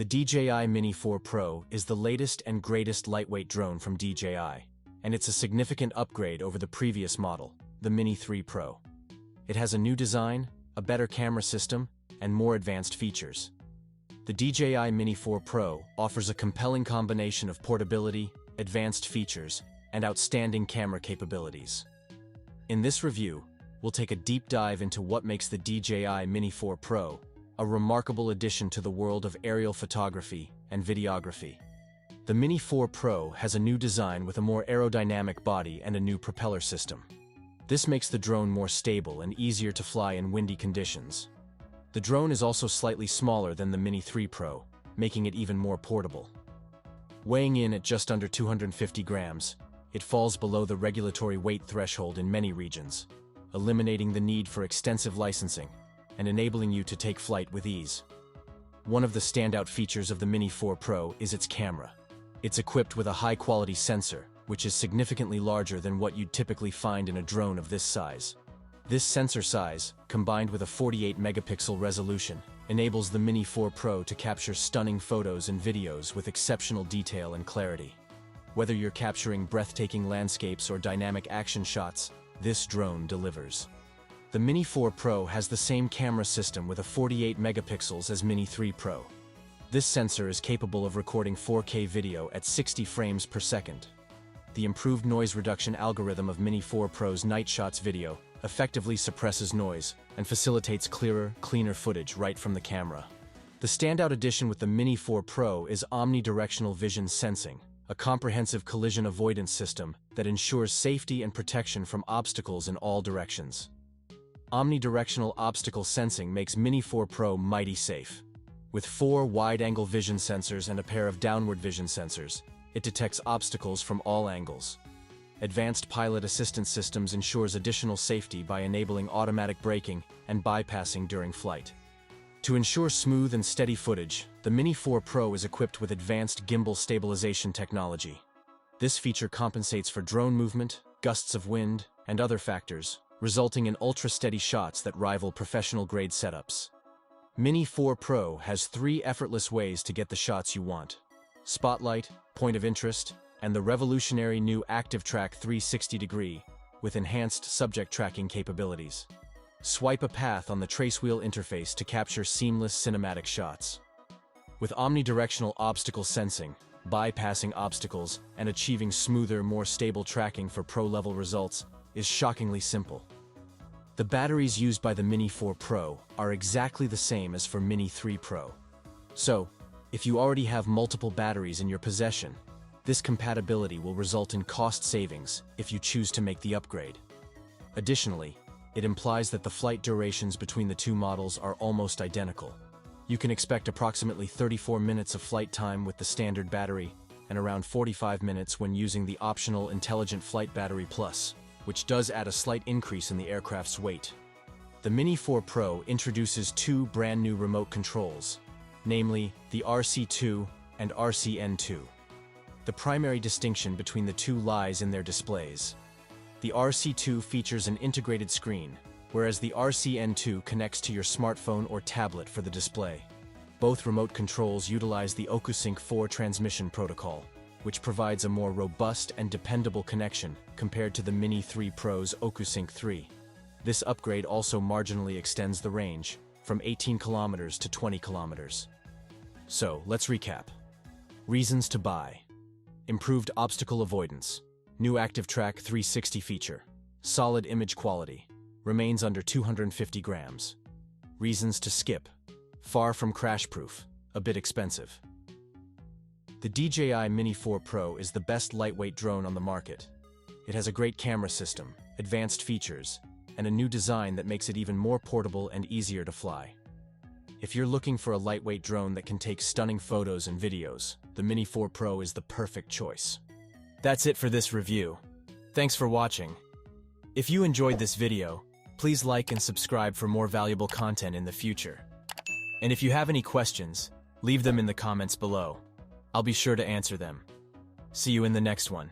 The DJI Mini 4 Pro is the latest and greatest lightweight drone from DJI, and it's a significant upgrade over the previous model, the Mini 3 Pro. It has a new design, a better camera system, and more advanced features. The DJI Mini 4 Pro offers a compelling combination of portability, advanced features, and outstanding camera capabilities. In this review, we'll take a deep dive into what makes the DJI Mini 4 Pro a remarkable addition to the world of aerial photography and videography. The Mini 4 Pro has a new design with a more aerodynamic body and a new propeller system. This makes the drone more stable and easier to fly in windy conditions. The drone is also slightly smaller than the Mini 3 Pro, making it even more portable. Weighing in at just under 250 grams, it falls below the regulatory weight threshold in many regions, eliminating the need for extensive licensing and enabling you to take flight with ease. One of the standout features of the Mini 4 Pro is its camera. It's equipped with a high-quality sensor, which is significantly larger than what you'd typically find in a drone of this size. This sensor size, combined with a 48-megapixel resolution, enables the Mini 4 Pro to capture stunning photos and videos with exceptional detail and clarity. Whether you're capturing breathtaking landscapes or dynamic action shots, this drone delivers. The Mini 4 Pro has the same camera system with a 48 megapixels as Mini 3 Pro. This sensor is capable of recording 4K video at 60 frames per second. The improved noise reduction algorithm of Mini 4 Pro's Night Shots video effectively suppresses noise and facilitates clearer, cleaner footage right from the camera. The standout addition with the Mini 4 Pro is omnidirectional vision sensing, a comprehensive collision avoidance system that ensures safety and protection from obstacles in all directions. Omnidirectional obstacle sensing makes Mini 4 Pro mighty safe. With 4 wide-angle vision sensors and a pair of downward vision sensors, it detects obstacles from all angles. Advanced pilot assistance systems ensures additional safety by enabling automatic braking and bypassing during flight. To ensure smooth and steady footage, the Mini 4 Pro is equipped with advanced gimbal stabilization technology. This feature compensates for drone movement, gusts of wind, and other factors, resulting in ultra-steady shots that rival professional-grade setups. Mini 4 Pro has 3 effortless ways to get the shots you want: Spotlight, Point of Interest, and the revolutionary new Active Track 360-degree with enhanced subject tracking capabilities. Swipe a path on the trace wheel interface to capture seamless cinematic shots. With omnidirectional obstacle sensing, bypassing obstacles and achieving smoother, more stable tracking for pro-level results is shockingly simple. The batteries used by the Mini 4 Pro are exactly the same as for Mini 3 Pro. So, if you already have multiple batteries in your possession, this compatibility will result in cost savings if you choose to make the upgrade. Additionally, it implies that the flight durations between the two models are almost identical. You can expect approximately 34 minutes of flight time with the standard battery and around 45 minutes when using the optional Intelligent Flight Battery Plus, which does add a slight increase in the aircraft's weight. The Mini 4 Pro introduces 2 brand new remote controls, namely the RC2 and RCN2. The primary distinction between the two lies in their displays. The RC2 features an integrated screen, whereas the RCN2 connects to your smartphone or tablet for the display. Both remote controls utilize the OcuSync 4 transmission protocol, which provides a more robust and dependable connection compared to the Mini 3 Pro's OcuSync 3. This upgrade also marginally extends the range, from 18 kilometers to 20 kilometers. So, let's recap. Reasons to buy: improved obstacle avoidance, new Active Track 360 feature, solid image quality, remains under 250 grams. Reasons to skip: far from crash-proof, a bit expensive. The DJI Mini 4 Pro is the best lightweight drone on the market. It has a great camera system, advanced features, and a new design that makes it even more portable and easier to fly. If you're looking for a lightweight drone that can take stunning photos and videos, the Mini 4 Pro is the perfect choice. That's it for this review. Thanks for watching. If you enjoyed this video, please like and subscribe for more valuable content in the future. And if you have any questions, leave them in the comments below. I'll be sure to answer them. See you in the next one.